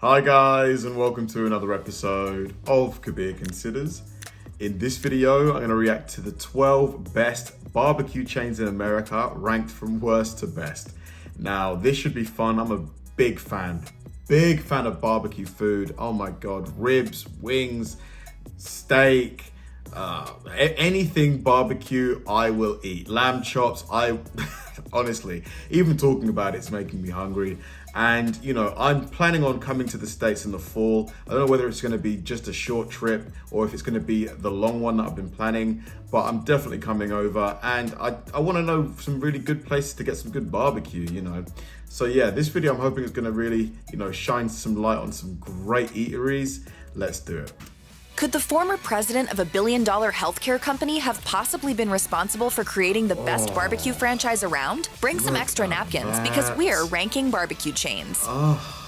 Hi guys, and welcome to another episode of Kabir Considers. In this video, I'm going to react to the 12 best barbecue chains in America, ranked from worst to best. Now, this should be fun. I'm a big fan of barbecue food. Oh my God, ribs, wings, steak, anything barbecue, I will eat. Lamb chops, honestly, even talking about it's making me hungry. And, you know, I'm planning on coming to the States in the fall. I don't know whether it's going to be just a short trip or if it's going to be the long one that I've been planning, but I'm definitely coming over. And I want to know some really good places to get some good barbecue, you know. So yeah, this video I'm hoping is going to really, you know, shine some light on some great eateries. Let's do it. Could the former president of a billion-dollar healthcare company have possibly been responsible for creating the best barbecue franchise around? Bring some extra napkins because we're ranking barbecue chains.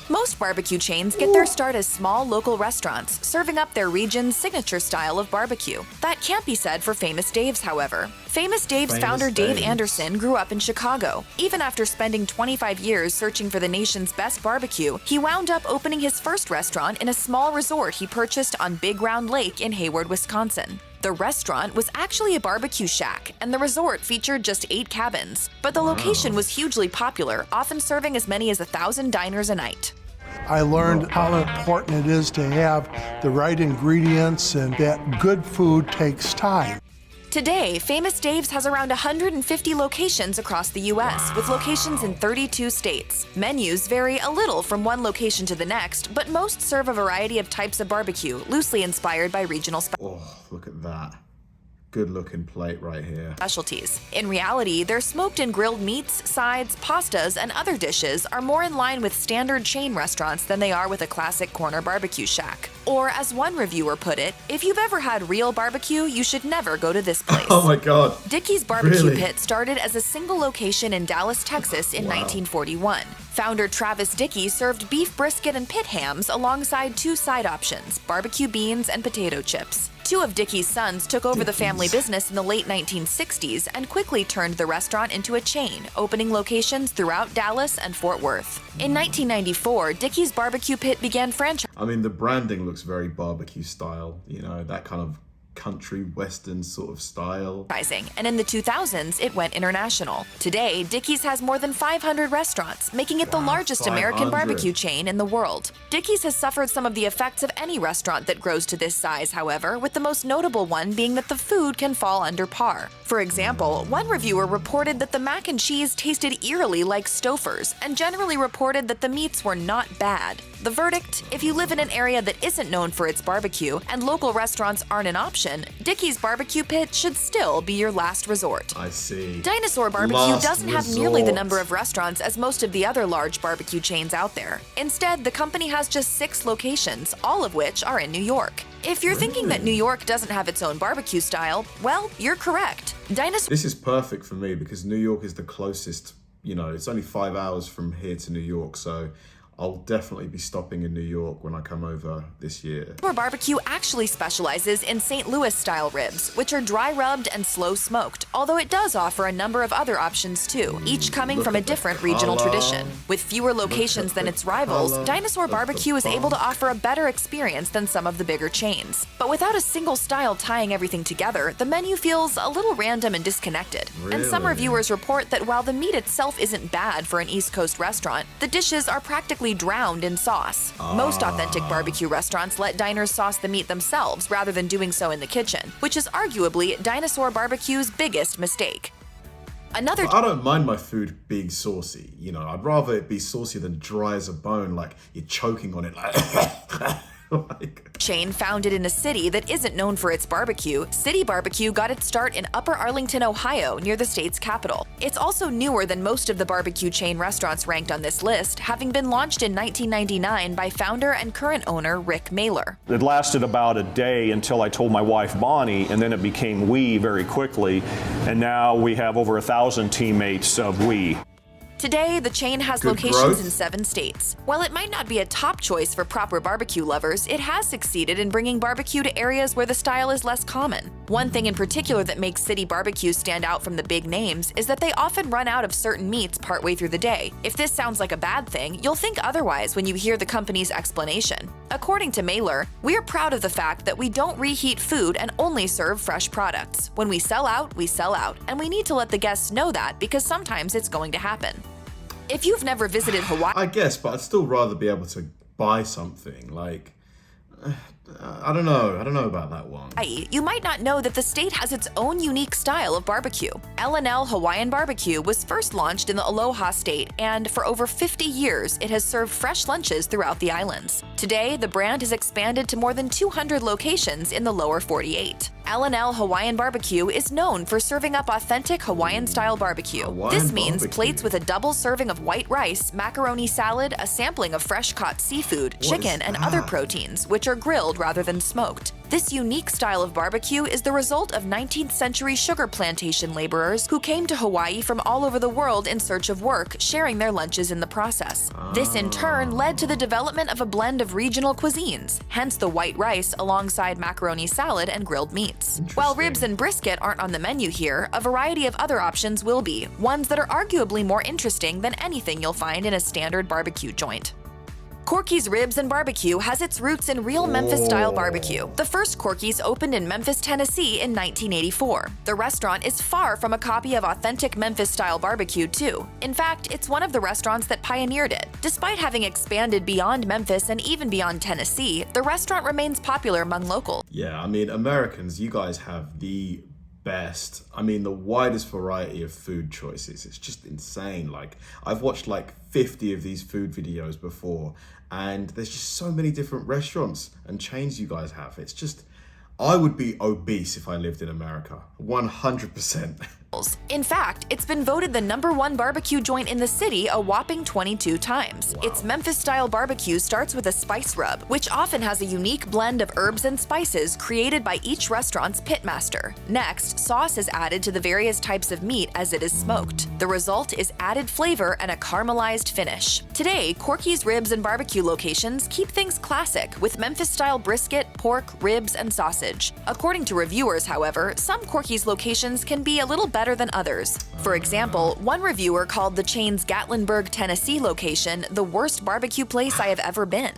Most barbecue chains get their start as small local restaurants, serving up their region's signature style of barbecue. That can't be said for Famous Dave's, however. Famous Dave's founder Dave Anderson grew up in Chicago. Even after spending 25 years searching for the nation's best barbecue, he wound up opening his first restaurant in a small resort he purchased on Big Round Lake in Hayward, Wisconsin. The restaurant was actually a barbecue shack, and the resort featured just 8 cabins. But the location was hugely popular, often serving as many as 1,000 diners a night. I learned how important it is to have the right ingredients and that good food takes time. Today, Famous Dave's has around 150 locations across the U.S., with locations in 32 states. Menus vary a little from one location to the next, but most serve a variety of types of barbecue, loosely inspired by regional Look at that. Good looking plate right here. specialties. In reality, their smoked and grilled meats, sides, pastas, and other dishes are more in line with standard chain restaurants than they are with a classic corner barbecue shack. Or, as one reviewer put it, if you've ever had real barbecue, you should never go to this place. Oh my God. Dickeys BBQ Really? Pit started as a single location in Dallas, Texas in 1941. Founder Travis Dickey served beef brisket and pit hams alongside 2 side options, barbecue beans and potato chips. 2 of Dickey's sons took over the family business in the late 1960s and quickly turned the restaurant into a chain, opening locations throughout Dallas and Fort Worth. In 1994, Dickey's BBQ Pit began franchising. I mean, the branding looks very barbecue style, you know, that kind of country western sort of style. And in the 2000s, it went international. Today, Dickeys has more than 500 restaurants, making it the largest American 500. barbecue chain in the world. Dickeys has suffered some of the effects of any restaurant that grows to this size, however, with the most notable one being that the food can fall under par. For example, one reviewer reported that the mac and cheese tasted eerily like Stouffer's, and generally reported that the meats were not bad. The verdict: if you live in an area that isn't known for its barbecue and local restaurants aren't an option, Dickeys BBQ Pit should still be your last resort. I see. Dinosaur BBQ Last doesn't have nearly the resort. number of restaurants as most of the other large barbecue chains out there. Instead, the company has just 6 locations, all of which are in New York. If you're thinking that New York doesn't have its own barbecue style, well, you're correct. Dinosaur This is perfect for me because New York is the closest, you know, it's only 5 hours from here to New York, so I'll definitely be stopping in New York when I come over this year. BBQ actually specializes in St. Louis style ribs, which are dry rubbed and slow smoked, although it does offer a number of other options too, each coming from a different regional tradition. With fewer locations than its rivals, Dinosaur BBQ is able to offer a better experience than some of the bigger chains. But without a single style tying everything together, the menu feels a little random and disconnected. And some Really? reviewers report that while the meat itself isn't bad for an East Coast restaurant, the dishes are practically drowned in sauce. Most authentic barbecue restaurants let diners sauce the meat themselves rather than doing so in the kitchen, which is arguably Dinosaur BBQ's biggest mistake. Another I don't mind my food being saucy, you know, I'd rather it be saucy than dry as a bone, like you're choking on it like chain founded in a city that isn't known for its barbecue, City BBQ got its start in Upper Arlington, Ohio, near the state's capital. It's also newer than most of the barbecue chain restaurants ranked on this list, having been launched in 1999 by founder and current owner Rick Mailer. It lasted about a day until I told my wife Bonnie, and then it became we very quickly, and now we have over 1,000 teammates of we. Today, the chain has Good locations growth. in 7 states. While it might not be a top choice for proper barbecue lovers, it has succeeded in bringing barbecue to areas where the style is less common. One thing in particular that makes city barbecues stand out from the big names is that they often run out of certain meats partway through the day. If this sounds like a bad thing, you'll think otherwise when you hear the company's explanation. According to Mailer, we are proud of the fact that we don't reheat food and only serve fresh products. When we sell out, and we need to let the guests know that because sometimes it's going to happen. If you've never visited Hawaii, I guess, but I'd still rather be able to buy something. Like, I don't know about that one. you might not know that the state has its own unique style of barbecue. L Hawaiian BBQ was first launched in the Aloha State, and for over 50 years, it has served fresh lunches throughout the islands. Today, the brand has expanded to more than 200 locations in the lower 48. L Hawaiian BBQ is known for serving up authentic Hawaiian-style barbecue. This means plates with a double serving of white rice, macaroni salad, a sampling of fresh-caught seafood, chicken, and other proteins, which are grilled rather than smoked. This unique style of barbecue is the result of 19th century sugar plantation laborers who came to Hawaii from all over the world in search of work, sharing their lunches in the process. This in turn led to the development of a blend of regional cuisines, hence the white rice alongside macaroni salad and grilled meats. While ribs and brisket aren't on the menu here, a variety of other options will be, ones that are arguably more interesting than anything you'll find in a standard barbecue joint. Corkys Ribs and Barbecue has its roots in real Memphis Style barbecue. The first Corkys opened in Memphis, Tennessee in 1984. The restaurant is far from a copy of authentic Memphis Style barbecue, too. In fact, it's one of the restaurants that pioneered it. Despite having expanded beyond Memphis and even beyond Tennessee, the restaurant remains popular among locals. Yeah, I mean, Americans, you guys have the best, the widest variety of food choices. It's just insane. Like, I've watched like 50 of these food videos before, and there's just so many different restaurants and chains you guys have. It's just, I would be obese if I lived in America. 100%. In fact, it's been voted the #1 barbecue joint in the city a whopping 22 times. Its Memphis-style barbecue starts with a spice rub, which often has a unique blend of herbs and spices created by each restaurant's pitmaster. Next, sauce is added to the various types of meat as it is smoked. The result is added flavor and a caramelized finish. Today, Corkys Ribs and Barbecue locations keep things classic with Memphis-style brisket, pork, ribs, and sausage. According to reviewers, however, some Corkys locations can be a little better than others. For example, one reviewer called the chain's Gatlinburg, Tennessee location the worst barbecue place I have ever been.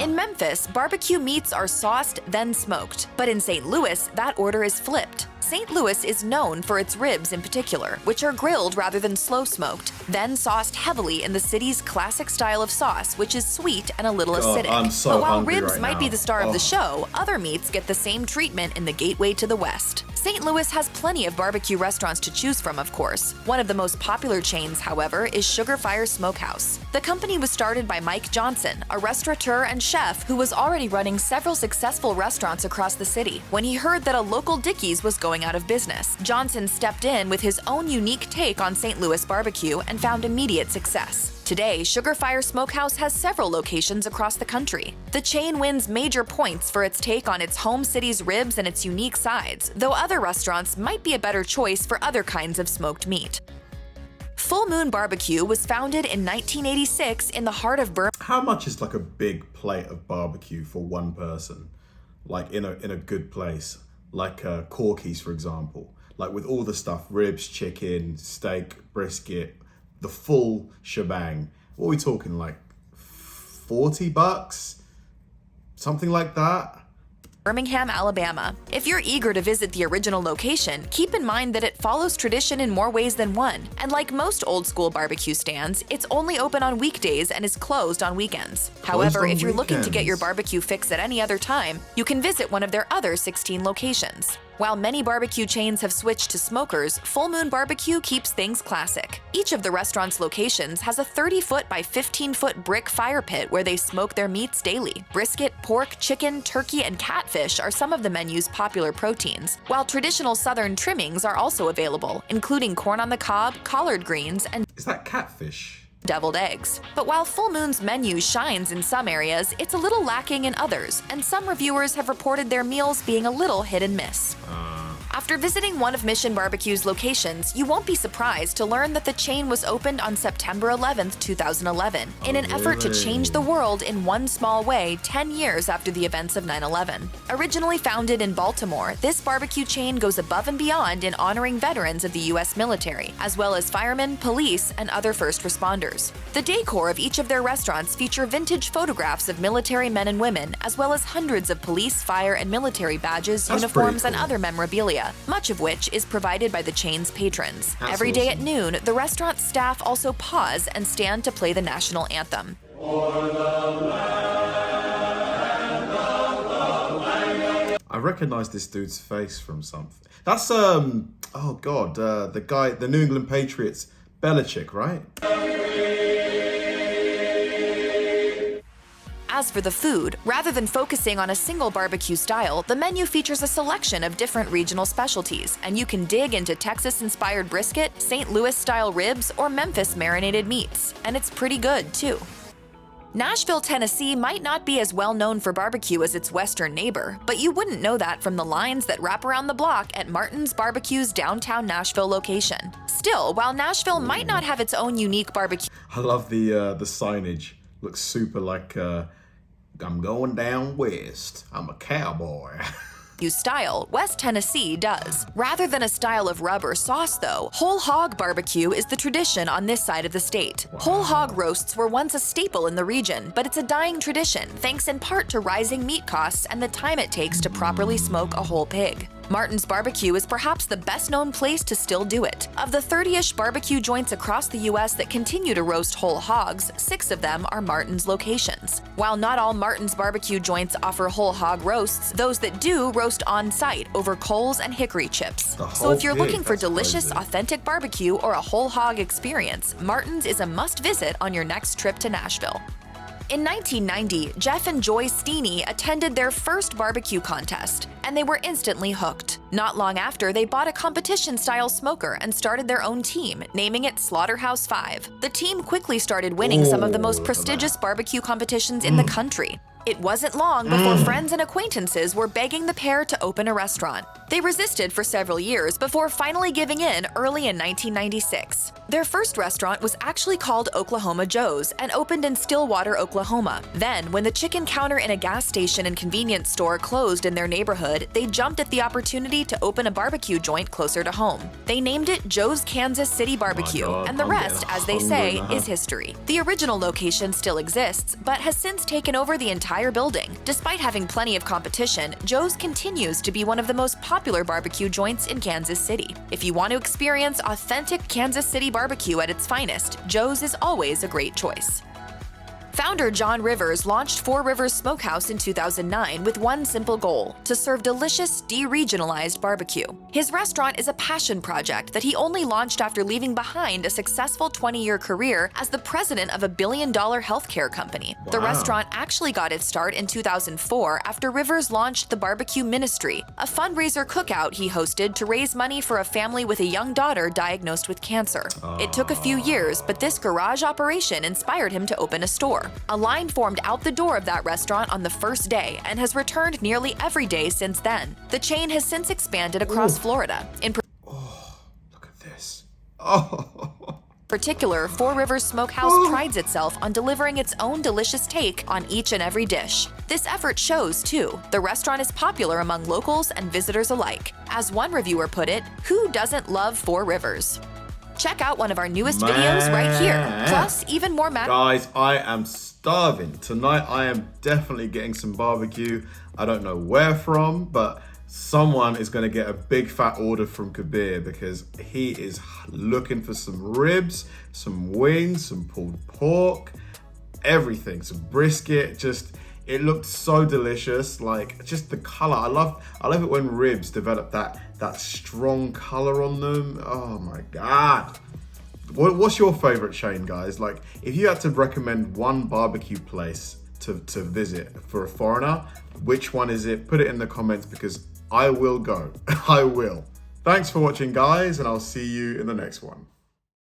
In Memphis, barbecue meats are sauced, then smoked. But in St. Louis, that order is flipped. St. Louis is known for its ribs in particular, which are grilled rather than slow smoked, then sauced heavily in the city's classic style of sauce, which is sweet and a little acidic. But while ribs might be the star of the show, other meats get the same treatment in the gateway to the West. St. Louis has plenty of barbecue restaurants to choose from, of course. One of the most popular chains, however, is Sugar Fire Smokehouse. The company was started by Mike Johnson, a restaurateur and chef who was already running several successful restaurants across the city. When he heard that a local Dickeys was going out of business, Johnson stepped in with his own unique take on St. Louis barbecue and found immediate success. Today, Sugar Fire Smokehouse has several locations across the country. The chain wins major points for its take on its home city's ribs and its unique sides, though other restaurants might be a better choice for other kinds of smoked meat. Full Moon Barbecue was founded in 1986 in the heart of Birmingham. How much is like a big plate of barbecue for one person? Like in a good place, like Corkys, for example, like with all the stuff, ribs, chicken, steak, brisket, the full shebang. What are we talking, like $40? Something like that? Birmingham, Alabama. If you're eager to visit the original location, keep in mind that it follows tradition in more ways than one. And like most old-school barbecue stands, it's only open on weekdays and is closed on weekends. However, if you're looking to get your barbecue fix at any other time, you can visit one of their other 16 locations. While many barbecue chains have switched to smokers, Full Moon Barbecue keeps things classic. Each of the restaurant's locations has a 30-foot by 15-foot brick fire pit where they smoke their meats daily. Brisket, pork, chicken, turkey, and catfish are some of the menu's popular proteins, while traditional southern trimmings are also available, including corn on the cob, collard greens, and Is that catfish? deviled eggs. But while Full Moon's menu shines in some areas, it's a little lacking in others, and some reviewers have reported their meals being a little hit and miss. After visiting one of Mission BBQ's locations, you won't be surprised to learn that the chain was opened on September 11, 2011, in an effort to change the world in one small way 10 years after the events of 9/11. Originally founded in Baltimore, this barbecue chain goes above and beyond in honoring veterans of the U.S. military, as well as firemen, police, and other first responders. The decor of each of their restaurants feature vintage photographs of military men and women, as well as hundreds of police, fire, and military badges, uniforms, and other memorabilia, much of which is provided by the chain's patrons. Every day at noon, the restaurant staff also pause and stand to play the national anthem. I recognize this dude's face from something. That's oh god, the guy, the New England Patriots, Belichick, right? As for the food, rather than focusing on a single barbecue style, the menu features a selection of different regional specialties, and you can dig into Texas-inspired brisket, St. Louis-style ribs, or Memphis marinated meats, and it's pretty good, too. Nashville, Tennessee might not be as well known for barbecue as its western neighbor, but you wouldn't know that from the lines that wrap around the block at Martin's BBQ's downtown Nashville location. Still, while Nashville might not have its own unique barbecue, I love the signage. Looks super like I'm going down west. I'm a cowboy. style, West Tennessee does. Rather than a style of rub or sauce, though, whole hog barbecue is the tradition on this side of the state. Wow. Whole hog roasts were once a staple in the region, but it's a dying tradition, thanks in part to rising meat costs and the time it takes to properly smoke a whole pig. Martin's BBQ is perhaps the best-known place to still do it. Of the 30-ish barbecue joints across the U.S. that continue to roast whole hogs, 6 of them are Martin's locations. While not all Martin's BBQ joints offer whole hog roasts, those that do roast on-site over coals and hickory chips. So if you're looking for delicious, authentic barbecue or a whole hog experience, Martin's is a must-visit on your next trip to Nashville. In 1990, Jeff and Joy Steeney attended their first barbecue contest, and they were instantly hooked. Not long after, they bought a competition-style smoker and started their own team, naming it Slaughterhouse 5. The team quickly started winning some of the most prestigious barbecue competitions in the country. It wasn't long before friends and acquaintances were begging the pair to open a restaurant. They resisted for several years before finally giving in early in 1996. Their first restaurant was actually called Oklahoma Joe's and opened in Stillwater, Oklahoma. Then, when the chicken counter in a gas station and convenience store closed in their neighborhood, they jumped at the opportunity to open a barbecue joint closer to home. They named it Joe's Kansas City Barbecue, and the rest, as they say, is history. The original location still exists, but has since taken over the entire building. Despite having plenty of competition, Joe's continues to be one of the most popular barbecue joints in Kansas City. If you want to experience authentic Kansas City barbecue at its finest, Joe's is always a great choice. Founder John Rivers launched Four Rivers Smokehouse in 2009 with one simple goal: to serve delicious, deregionalized barbecue. His restaurant is a passion project that he only launched after leaving behind a successful 20-year career as the president of a billion-dollar healthcare company. Wow. The restaurant actually got its start in 2004 after Rivers launched the Barbecue Ministry, a fundraiser cookout he hosted to raise money for a family with a young daughter diagnosed with cancer. It took a few years, but this garage operation inspired him to open a store. A line formed out the door of that restaurant on the first day and has returned nearly every day since then. The chain has since expanded across Florida. Look at this. Oh. Particular, Four Rivers Smokehouse prides itself on delivering its own delicious take on each and every dish. This effort shows, too. The restaurant is popular among locals and visitors alike. As one reviewer put it, who doesn't love Four Rivers? Check out one of our newest videos right here. Plus, even more Guys, I am starving. Tonight, I am definitely getting some barbecue. I don't know where from, but someone is going to get a big fat order from Kabir because he is looking for some ribs, some wings, some pulled pork, everything, some brisket. Just, it looked so delicious. Like, just the color. I love it when ribs develop that strong color on them. Oh my God. What's your favorite chain, guys? Like, if you had to recommend one barbecue place to visit for a foreigner, which one is it? Put it in the comments because I will go. I will. Thanks for watching, guys, and I'll see you in the next one.